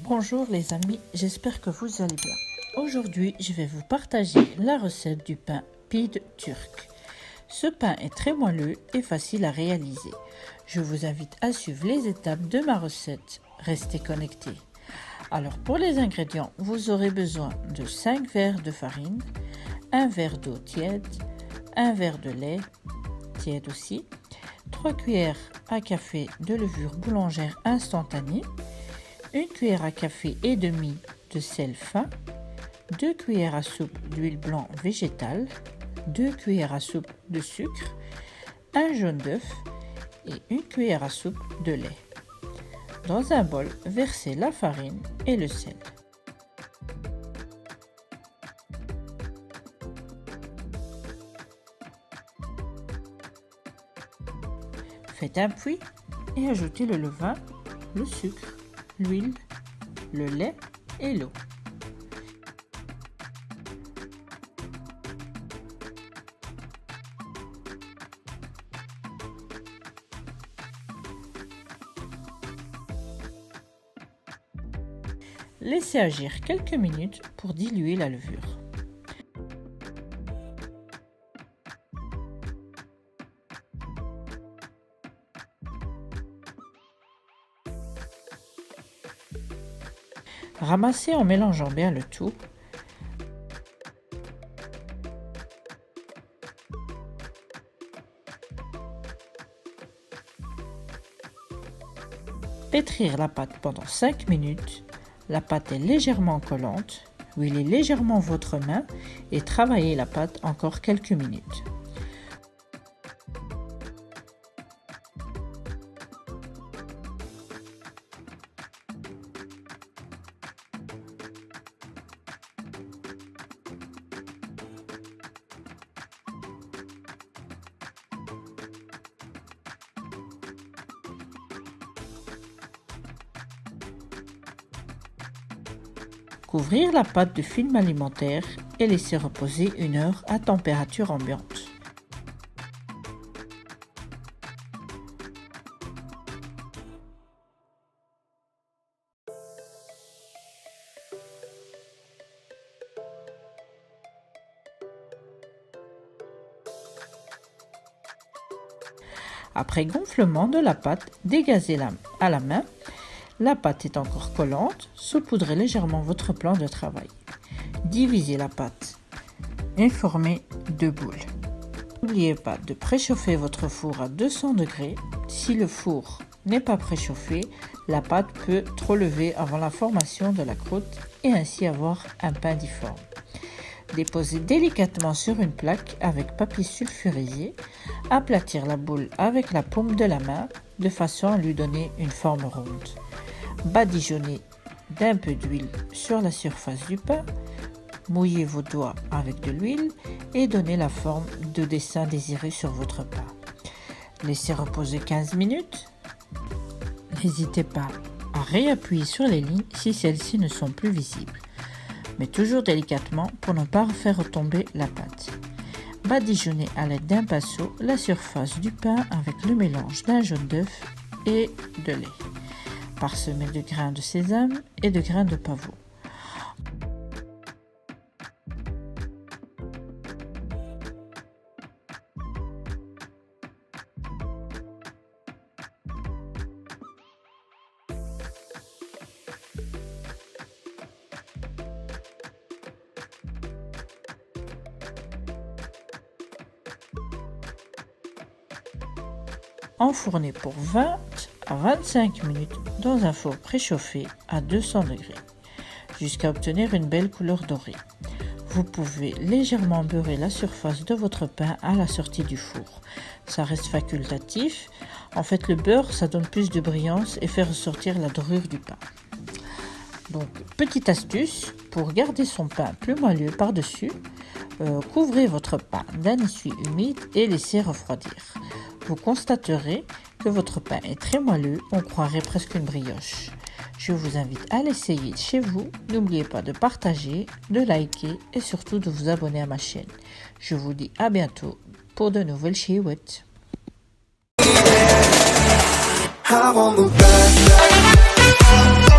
Bonjour les amis, j'espère que vous allez bien. Aujourd'hui, je vais vous partager la recette du pain pide turc. Ce pain est très moelleux et facile à réaliser. Je vous invite à suivre les étapes de ma recette. Restez connectés. Alors pour les ingrédients, vous aurez besoin de 5 verres de farine, 1 verre d'eau tiède, 1 verre de lait tiède aussi, 3 cuillères à café de levure boulangère instantanée, 1 cuillère à café et demie de sel fin, 2 cuillères à soupe d'huile blanc végétale, 2 cuillères à soupe de sucre, 1 jaune d'œuf et 1 cuillère à soupe de lait. Dans un bol, versez la farine et le sel. Faites un puits et ajoutez le levain, le sucre, l'huile, le lait et l'eau. Laissez agir quelques minutes pour diluer la levure. Ramassez en mélangeant bien le tout. Pétrir la pâte pendant 5 minutes. La pâte est légèrement collante. Huilez légèrement votre main et travaillez la pâte encore quelques minutes. Couvrir la pâte de film alimentaire et laisser reposer 1 heure à température ambiante. Après gonflement de la pâte, dégazez-la à la main. La pâte est encore collante, saupoudrez légèrement votre plan de travail. Divisez la pâte et formez 2 boules. N'oubliez pas de préchauffer votre four à 200 degrés. Si le four n'est pas préchauffé, la pâte peut trop lever avant la formation de la croûte et ainsi avoir un pain difforme. Déposez délicatement sur une plaque avec papier sulfurisé. Aplatir la boule avec la paume de la main de façon à lui donner une forme ronde. Badigeonnez d'un peu d'huile sur la surface du pain. Mouillez vos doigts avec de l'huile et donnez la forme de dessin désiré sur votre pain. Laissez reposer 15 minutes. N'hésitez pas à réappuyer sur les lignes si celles-ci ne sont plus visibles, mais toujours délicatement pour ne pas faire retomber la pâte. Badigeonnez à l'aide d'un pinceau la surface du pain avec le mélange d'un jaune d'œuf et de lait. Parsemez de grains de sésame et de grains de pavot. Enfournez pour 20 à 25 minutes dans un four préchauffé à 200 degrés jusqu'à obtenir une belle couleur dorée. Vous pouvez légèrement beurrer la surface de votre pain à la sortie du four. Ça reste facultatif. En fait, le beurre, ça donne plus de brillance et fait ressortir la dorure du pain. Donc, petite astuce pour garder son pain plus moelleux par-dessus, couvrez votre pain d'un essuie humide et laissez refroidir. Vous constaterez que votre pain est très moelleux, on croirait presque une brioche. Je vous invite à l'essayer chez vous. N'oubliez pas de partager, de liker et surtout de vous abonner à ma chaîne. Je vous dis à bientôt pour de nouvelles chouettes. I'm on the back.